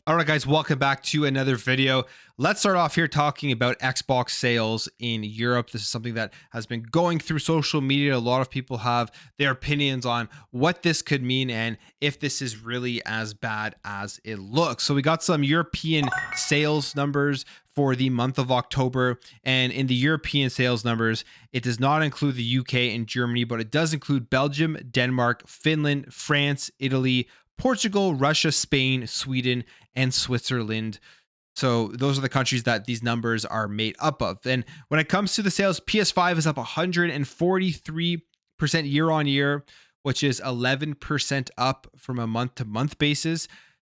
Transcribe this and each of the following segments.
All right, guys, welcome back to another video. Let's start off here talking about Xbox sales in Europe. This is something that has been going through social media. A lot of people have their opinions on what this could mean and if this is really as bad as it looks. So we got some European sales numbers for the month of October. And in the European sales numbers, it does not include the UK and Germany, but it does include Belgium, Denmark, Finland, France, Italy, Portugal, Russia, Spain, Sweden, and Switzerland. So those are the countries that these numbers are made up of. And when it comes to the sales, PS5 is up 143% year on year, which is 11% up from a month to month basis.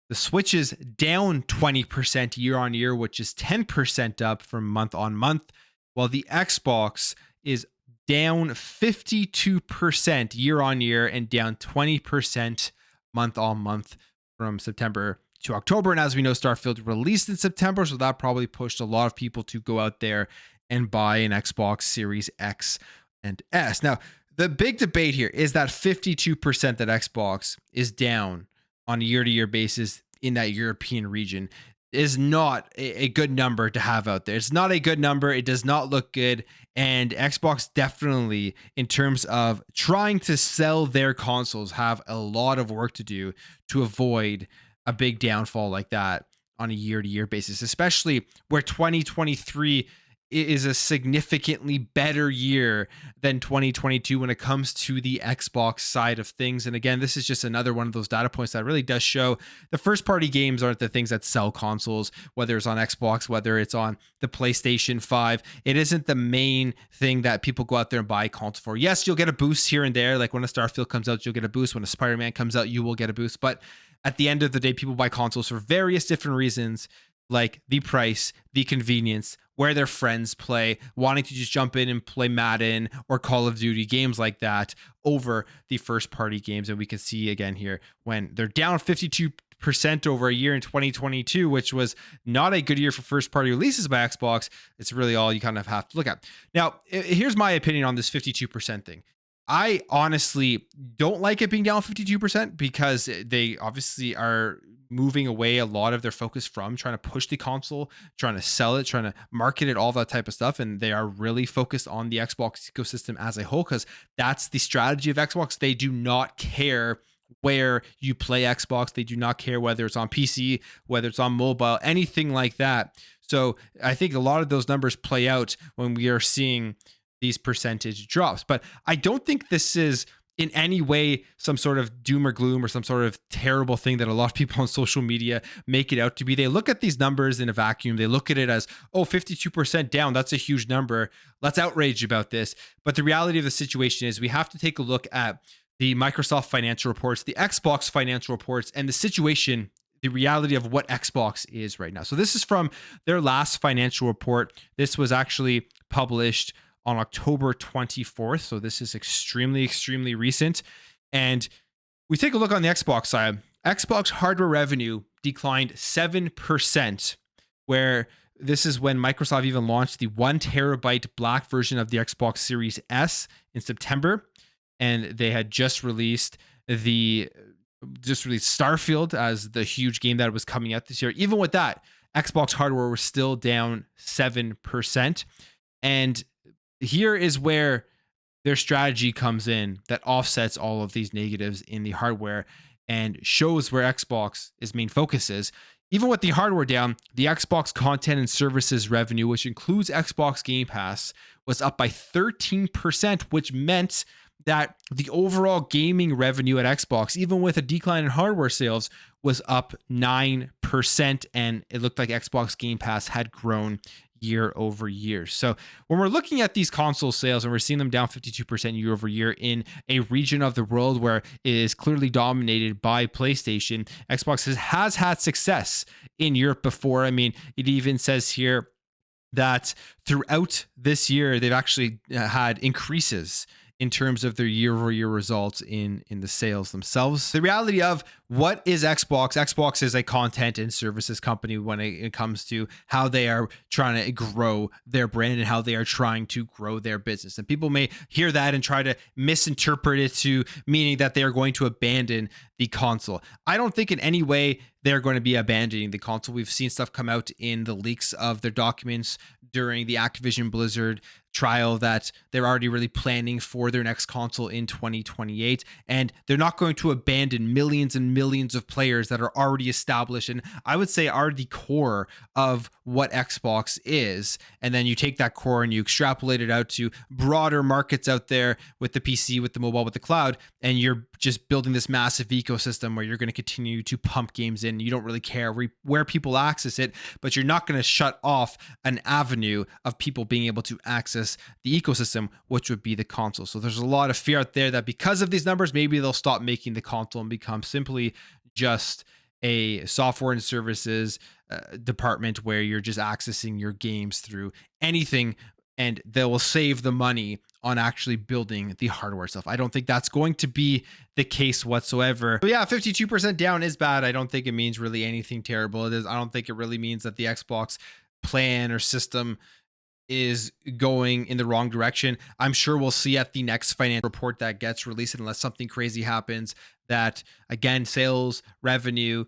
The Switch is down 20% year on year, which is 10% up from month on month, while the Xbox is down 52% year on year and down 20% month on month from September to October. And as we know, Starfield released in September, so that probably pushed a lot of people to go out there and buy an Xbox Series X and S. Now, the big debate here is that 52% that Xbox is down on a year-to-year basis in that European region is not a good number to have out there. It's not a good number. It does not look good. And Xbox definitely, in terms of trying to sell their consoles, have a lot of work to do to avoid a big downfall like that on a year-to-year basis, especially where 2023 is a significantly better year than 2022 when it comes to the Xbox side of things. And again, this is just another one of those data points that really does show the first party games aren't the things that sell consoles, whether it's on Xbox, whether it's on the PlayStation 5. It isn't the main thing that people go out there and buy a console for. Yes, you'll get a boost here and there. Like when a Starfield comes out, you'll get a boost. When a Spider-Man comes out, you will get a boost. But at the end of the day, people buy consoles for various different reasons, like the price, the convenience, where their friends play, wanting to just jump in and play Madden or Call of Duty, games like that, over the first party games. And we can see again here when they're down 52% over a year in 2022, which was not a good year for first party releases by Xbox. It's really all you kind of have to look at. Now, here's my opinion on this 52% thing. I honestly don't like it being down 52% because they obviously are moving away a lot of their focus from trying to push the console, trying to sell it, trying to market it, all that type of stuff. And they are really focused on the Xbox ecosystem as a whole because that's the strategy of Xbox. They do not care where you play Xbox. They do not care whether it's on PC, whether it's on mobile, anything like that. So I think a lot of those numbers play out when we are seeing these percentage drops. But I don't think this is in any way some sort of doom or gloom or some sort of terrible thing that a lot of people on social media make it out to be. They look at these numbers in a vacuum. They look at it as, oh, 52% down. That's a huge number. Let's outrage about this. But the reality of the situation is we have to take a look at the Microsoft financial reports, the Xbox financial reports, and the situation, the reality of what Xbox is right now. So this is from their last financial report. This was actually published on October 24th. So this is extremely, extremely recent. And we take a look on the Xbox side. Xbox hardware revenue declined 7%, where this is when Microsoft even launched the 1 terabyte black version of the Xbox Series S in September. And they had just released Starfield as the huge game that was coming out this year. Even with that, Xbox hardware was still down 7%. And here is where their strategy comes in that offsets all of these negatives in the hardware and shows where Xbox's main focus is. Even with the hardware down, the Xbox content and services revenue, which includes Xbox Game Pass, was up by 13%, which meant that the overall gaming revenue at Xbox, even with a decline in hardware sales, was up 9%. And it looked like Xbox Game Pass had grown year over year. So when we're looking at these console sales and we're seeing them down 52% year over year in a region of the world where it is clearly dominated by PlayStation, Xbox has had success in Europe before. I mean, it even says here that throughout this year, they've actually had increases in terms of their year-over-year results in the sales themselves. The reality of what is Xbox? Xbox is a content and services company when it comes to how they are trying to grow their brand and how they are trying to grow their business. And people may hear that and try to misinterpret it to meaning that they are going to abandon the console. I don't think in any way they're going to be abandoning the console. We've seen stuff come out in the leaks of their documents during the Activision Blizzard trial that they're already really planning for their next console in 2028, and they're not going to abandon millions and millions of players that are already established and I would say are the core of what Xbox is. And then you take that core and you extrapolate it out to broader markets out there with the PC, with the mobile, with the cloud, and you're just building this massive ecosystem where you're going to continue to pump games in. You don't really care where people access it, but you're not going to shut off an avenue of people being able to access the ecosystem, which would be the console. So there's a lot of fear out there that because of these numbers, maybe they'll stop making the console and become simply just a software and services department where you're just accessing your games through anything, and they will save the money on actually building the hardware stuff. I don't think that's going to be the case whatsoever. But yeah, 52% down is bad. I don't think it means really anything terrible. It is. I don't think it really means that the Xbox plan or system is going in the wrong direction. I'm sure we'll see at the next financial report that gets released, unless something crazy happens, that again, sales revenue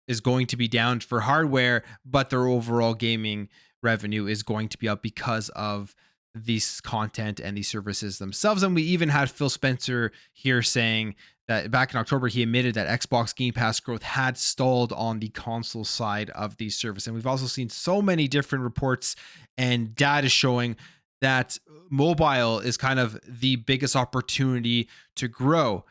is going to be down for hardware, but their overall gaming revenue is going to be up because of these content and these services themselves. And we even had Phil Spencer here saying that back in October, he admitted that Xbox Game Pass growth had stalled on the console side of these services. And we've also seen so many different reports and data showing that mobile is kind of the biggest opportunity to grow.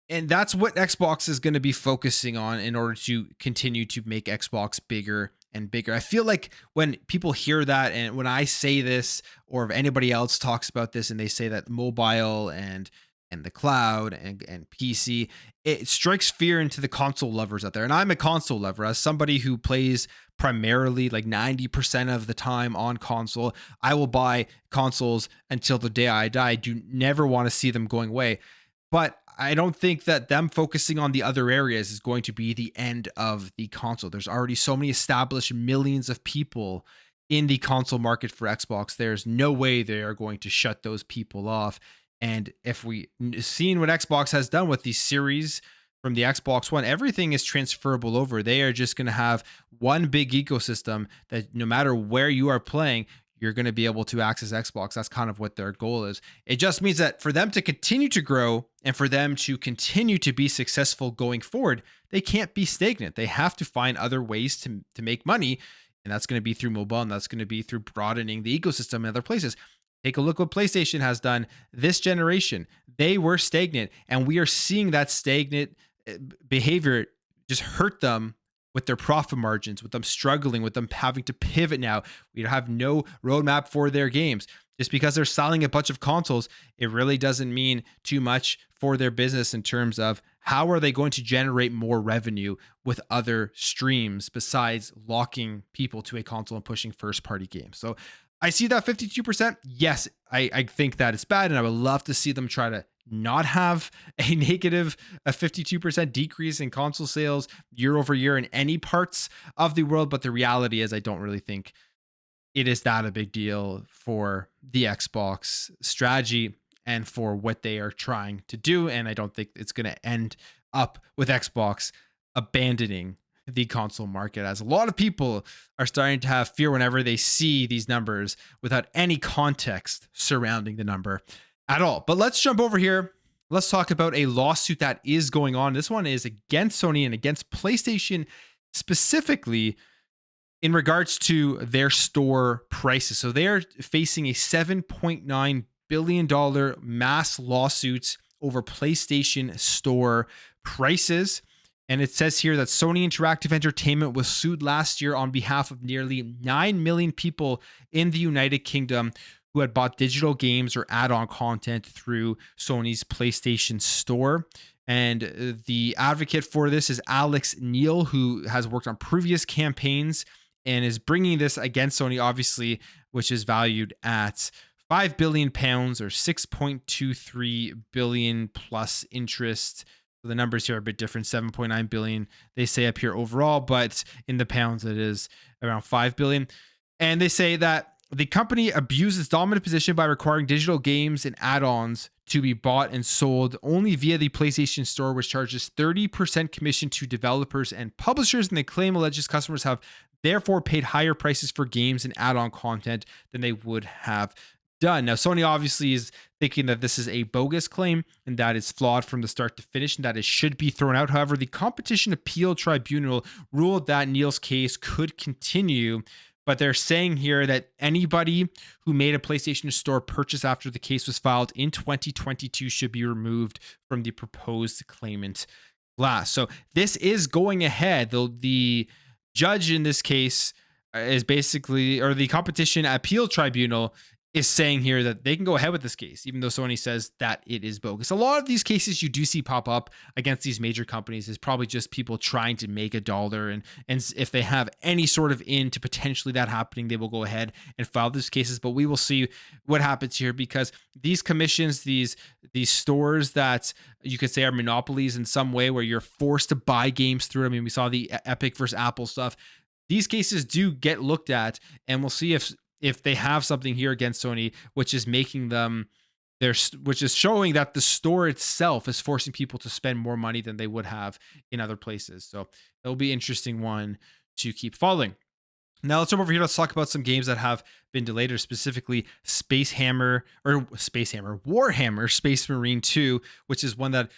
And that's what Xbox is going to be focusing on in order to continue to make Xbox bigger and bigger. I feel like when people hear that, and when I say this, or if anybody else talks about this and they say that mobile and the cloud and PC, it strikes fear into the console lovers out there. And I'm a console lover. As somebody who plays primarily like 90% of the time on console, I will buy consoles until the day I die. I do never want to see them going away. But I don't think that them focusing on the other areas is going to be the end of the console. There's already so many established millions of people in the console market for Xbox. There's no way they are going to shut those people off. And if we seen what Xbox has done with these series from the Xbox One, everything is transferable over. They are just going to have one big ecosystem that no matter where you are playing, you're going to be able to access Xbox. That's kind of what their goal is. It just means that for them to continue to grow and for them to continue to be successful going forward, they can't be stagnant. They have to find other ways to make money. And that's going to be through mobile, and that's going to be through broadening the ecosystem in other places. Take a look what PlayStation has done this generation. They were stagnant, and we are seeing that stagnant behavior just hurt them with their profit margins, with them struggling, with them having to pivot now. We have no roadmap for their games. Just because they're selling a bunch of consoles, it really doesn't mean too much for their business in terms of how are they going to generate more revenue with other streams besides locking people to a console and pushing first-party games. So I see that 52%. Yes, I think that it's bad, and I would love to see them try to not have a negative 52% decrease in console sales year over year in any parts of the world. But the reality is I don't really think it is that a big deal for the Xbox strategy and for what they are trying to do. And I don't think it's going to end up with Xbox abandoning the console market, as a lot of people are starting to have fear whenever they see these numbers without any context surrounding the number at all. But let's jump over here. Let's talk about a lawsuit that is going on. This one is against Sony and against PlayStation, specifically in regards to their store prices. So they are facing a $7.9 billion mass lawsuit over PlayStation store prices. And it says here that Sony Interactive Entertainment was sued last year on behalf of nearly 9 million people in the United Kingdom who had bought digital games or add-on content through Sony's PlayStation Store. And the advocate for this is Alex Neil, who has worked on previous campaigns and is bringing this against Sony, obviously, which is valued at 5 billion pounds, or 6.23 billion plus interest. So the numbers here are a bit different. 7.9 billion they say up here overall, but in the pounds it is around 5 billion. And they say that the company abuses dominant position by requiring digital games and add-ons to be bought and sold only via the PlayStation Store, which charges 30% commission to developers and publishers. And they claim alleges customers have therefore paid higher prices for games and add-on content than they would have done. Now, Sony obviously is thinking that this is a bogus claim and that it's flawed from the start to finish and that it should be thrown out. However, the Competition Appeal Tribunal ruled that Neil's case could continue, but they're saying here that anybody who made a PlayStation Store purchase after the case was filed in 2022 should be removed from the proposed claimant class. So this is going ahead. The judge in this case is basically, or the Competition Appeal Tribunal is saying here that they can go ahead with this case, even though Sony says that it is bogus. A lot of these cases you do see pop up against these major companies is probably just people trying to make a dollar. And if they have any sort of in to potentially that happening, they will go ahead and file these cases. But we will see what happens here, because these commissions, these stores that you could say are monopolies in some way, where you're forced to buy games through. I mean, we saw the Epic versus Apple stuff. These cases do get looked at, and we'll see if they have something here against Sony, which is making them which is showing that the store itself is forcing people to spend more money than they would have in other places. So it'll be an interesting one to keep following. Now let's jump over here. Let's talk about some games that have been delayed, or specifically Warhammer Space Marine 2, which is one that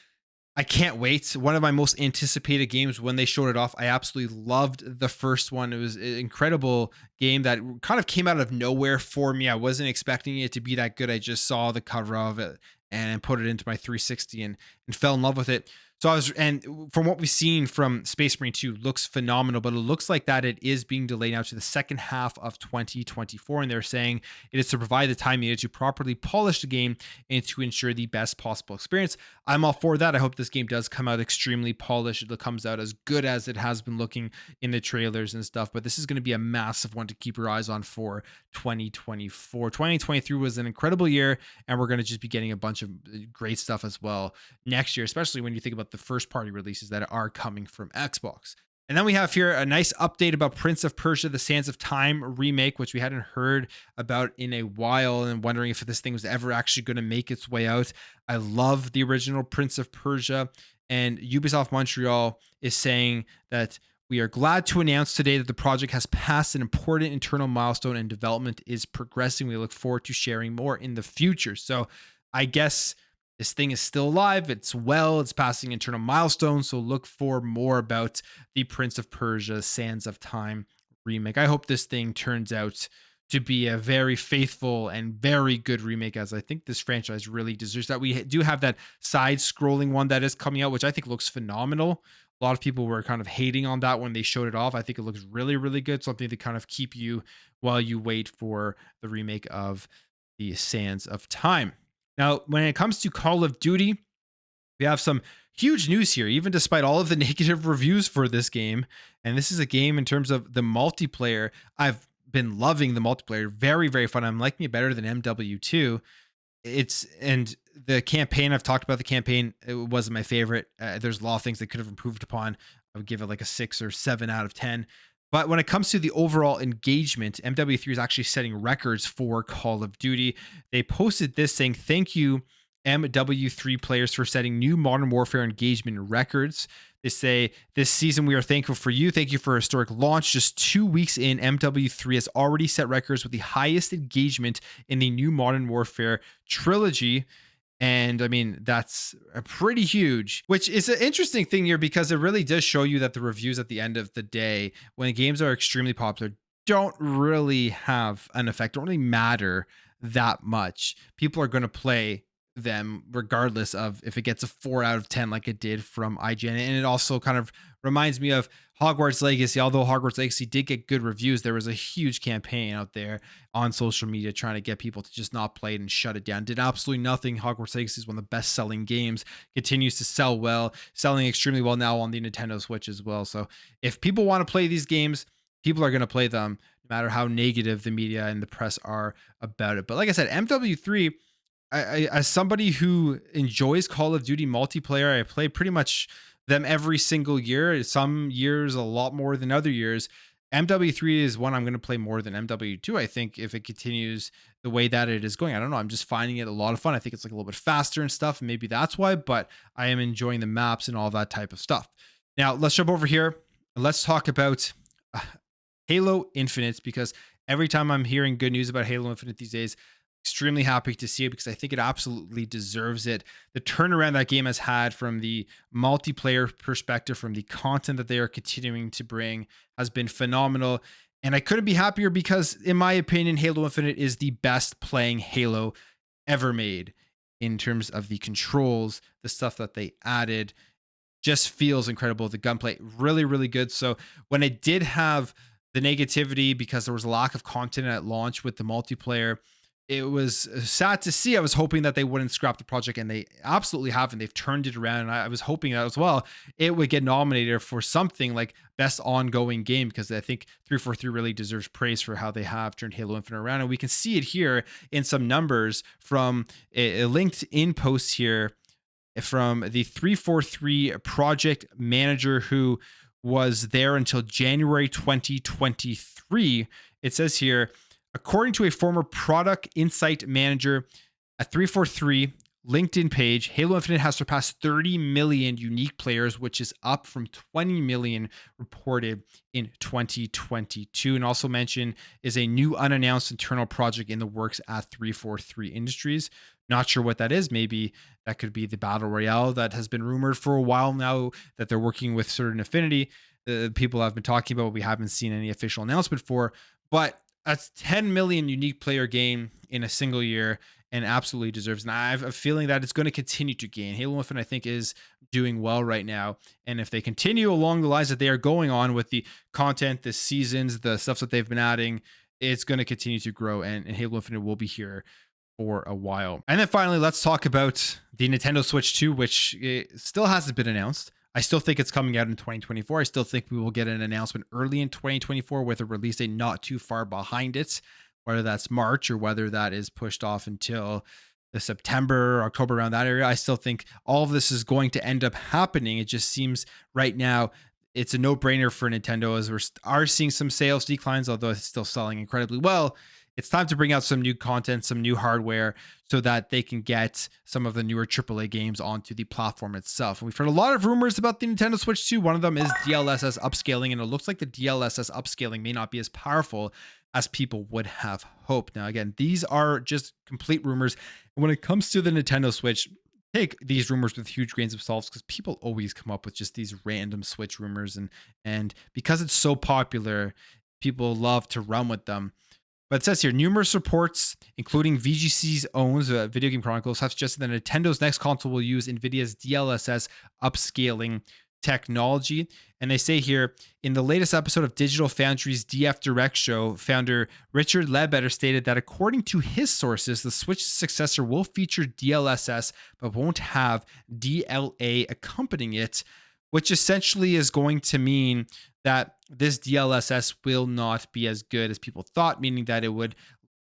I can't wait. One of my most anticipated games when they showed it off. I absolutely loved the first one. It was an incredible game that kind of came out of nowhere for me. I wasn't expecting it to be that good. I just saw the cover of it and put it into my 360 and fell in love with it. So and from what we've seen from Space Marine 2, looks phenomenal, but it looks like that it is being delayed now to the second half of 2024. And they're saying it is to provide the time needed to properly polish the game and to ensure the best possible experience. I'm all for that. I hope this game does come out extremely polished. It comes out as good as it has been looking in the trailers and stuff, but this is going to be a massive one to keep your eyes on for 2024. 2023 was an incredible year, and we're going to just be getting a bunch of great stuff as well next year, especially when you think about the first party releases that are coming from Xbox. And then we have here a nice update about Prince of Persia, The Sands of Time remake, which we hadn't heard about in a while, and wondering if this thing was ever actually going to make its way out. I love the original Prince of Persia, and Ubisoft Montreal is saying that we are glad to announce today that the project has passed an important internal milestone and development is progressing. We look forward to sharing more in the future. So I guess this thing is still alive. It's passing internal milestones. So look for more about the Prince of Persia Sands of Time remake. I hope this thing turns out to be a very faithful and very good remake, as I think this franchise really deserves that. We do have that side scrolling one that is coming out, which I think looks phenomenal. A lot of people were kind of hating on that when they showed it off. I think it looks really, really good. Something to kind of keep you while you wait for the remake of the Sands of Time. Now, when it comes to Call of Duty, we have some huge news here, even despite all of the negative reviews for this game. And this is a game in terms of the multiplayer. I've been loving the multiplayer. Very, very fun. I'm liking it better than MW2. And the campaign, I've talked about the campaign. It wasn't my favorite. There's a lot of things that could have improved upon. I would give it like a 6 or 7 out of 10. But when it comes to the overall engagement, MW3 is actually setting records for Call of Duty. They posted this saying, "Thank you, MW3 players, for setting new Modern Warfare engagement records." They say, "This season we are thankful for you. Thank you for a historic launch. Just 2 weeks in, MW3 has already set records with the highest engagement in the new Modern Warfare trilogy." And I mean, that's a pretty huge, which is an interesting thing here, because it really does show you that the reviews at the end of the day, when games are extremely popular, don't really have an effect, don't really matter that much. People are going to play them regardless of if it gets a 4 out of 10 like it did from IGN. And it also kind of reminds me of Hogwarts Legacy. Although Hogwarts Legacy did get good reviews, there was a huge campaign out there on social media trying to get people to just not play it and shut it down. Did absolutely nothing. Hogwarts Legacy is one of the best selling games, continues to sell well, selling extremely well now on the Nintendo Switch as well. So if people want to play these games, people are going to play them no matter how negative the media and the press are about it. But like I said, MW3, as somebody who enjoys Call of Duty multiplayer, I play pretty much them every single year. Some years a lot more than other years. MW3 is one I'm going to play more than MW2. I think if it continues the way that it is going, I don't know. I'm just finding it a lot of fun. I think it's like a little bit faster and stuff. Maybe that's why, but I am enjoying the maps and all that type of stuff. Now let's jump over here. Let's talk about uh, Halo Infinite, because every time I'm hearing good news about Halo Infinite these days, extremely happy to see it because I think it absolutely deserves it. The turnaround that game has had from the multiplayer perspective, from the content that they are continuing to bring, has been phenomenal. And I couldn't be happier because, in my opinion, Halo Infinite is the best playing Halo ever made in terms of the controls, the stuff that they added. Just feels incredible. The gunplay, really, really good. So when it did have the negativity because there was a lack of content at launch with the multiplayer, it was sad to see. I was hoping that they wouldn't scrap the project, and they absolutely haven't. They've turned it around, and I was hoping that as well it would get nominated for something like best ongoing game, because I think 343 really deserves praise for how they have turned Halo Infinite around, and we can see it here in some numbers from a LinkedIn post here from the 343 project manager who was there until January 2023. It says here, according to a former product insight manager at 343 LinkedIn page, Halo Infinite has surpassed 30 million unique players, which is up from 20 million reported in 2022. And also mentioned is a new unannounced internal project in the works at 343 Industries. Not sure what that is. Maybe that could be the battle royale that has been rumored for a while now that they're working with Certain Affinity. People have been talking about, we haven't seen any official announcement for, but a 10 million unique player game in a single year, and absolutely deserves. And I have a feeling that it's going to continue to gain. Halo Infinite, I think, is doing well right now. And if they continue along the lines that they are going on with the content, the seasons, the stuff that they've been adding, it's going to continue to grow. And Halo Infinite will be here for a while. And then finally, let's talk about the Nintendo Switch 2, which still hasn't been announced. I still think it's coming out in 2024. I still think we will get an announcement early in 2024 with a release date not too far behind it, whether that's March or whether that is pushed off until the September, October, around that area. I still think all of this is going to end up happening. It just seems right now it's a no-brainer for Nintendo, as we are seeing some sales declines, although it's still selling incredibly well. It's time to bring out some new content, some new hardware, so that they can get some of the newer AAA games onto the platform itself. And we've heard a lot of rumors about the Nintendo Switch 2. One of them is DLSS upscaling, and it looks like the DLSS upscaling may not be as powerful as people would have hoped. Now, again, these are just complete rumors. And when it comes to the Nintendo Switch, take these rumors with huge grains of salt, because people always come up with just these random Switch rumors, and because it's so popular, people love to run with them. But it says here, numerous reports, including VGC's own Video Game Chronicles, have suggested that Nintendo's next console will use NVIDIA's DLSS upscaling technology. And they say here, in the latest episode of Digital Foundry's DF Direct show, founder Richard Ledbetter stated that according to his sources, the Switch successor will feature DLSS, but won't have DLA accompanying it, which essentially is going to mean that this DLSS will not be as good as people thought, meaning that it would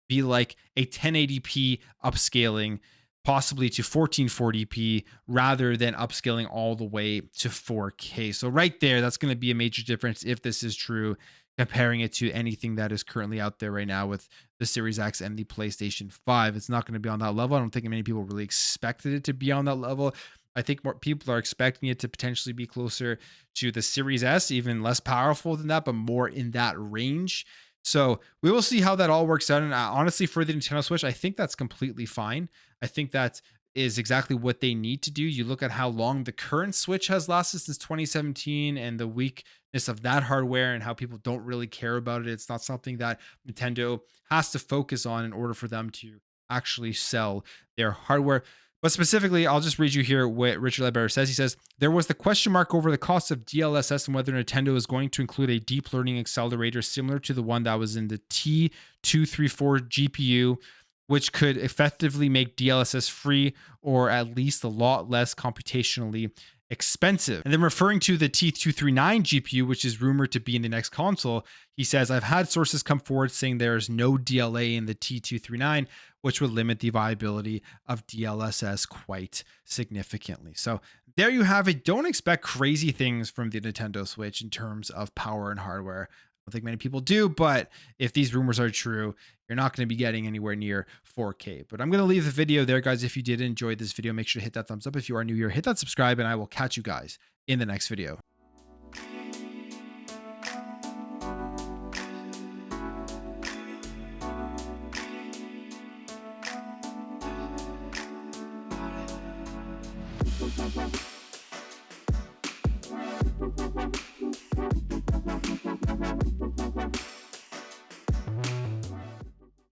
be like a 1080p upscaling, possibly to 1440p, rather than upscaling all the way to 4K. So right there, that's going to be a major difference if this is true, comparing it to anything that is currently out there right now with the Series X and the PlayStation 5. It's not going to be on that level. I don't think many people really expected it to be on that level. I think more people are expecting it to potentially be closer to the Series S, even less powerful than that, but more in that range. So we will see how that all works out. And honestly, for the Nintendo Switch, I think that's completely fine. I think that is exactly what they need to do. You look at how long the current Switch has lasted since 2017, and the weakness of that hardware, and how people don't really care about it. It's not something that Nintendo has to focus on in order for them to actually sell their hardware. But specifically, I'll just read you here what Richard Ledbetter says. He says, there was the question mark over the cost of DLSS and whether Nintendo is going to include a deep learning accelerator similar to the one that was in the T234 GPU, which could effectively make DLSS free or at least a lot less computationally expensive. And then referring to the T239 GPU, which is rumored to be in the next console, he says, I've had sources come forward saying there is no DLA in the T239, which would limit the viability of DLSS quite significantly. So there you have it. Don't expect crazy things from the Nintendo Switch in terms of power and hardware. I don't think many people do, but if these rumors are true, you're not going to be getting anywhere near 4K. But I'm going to leave the video there, guys. If you did enjoy this video, make sure to hit that thumbs up. If you are new here, hit that subscribe, and I will catch you guys in the next video.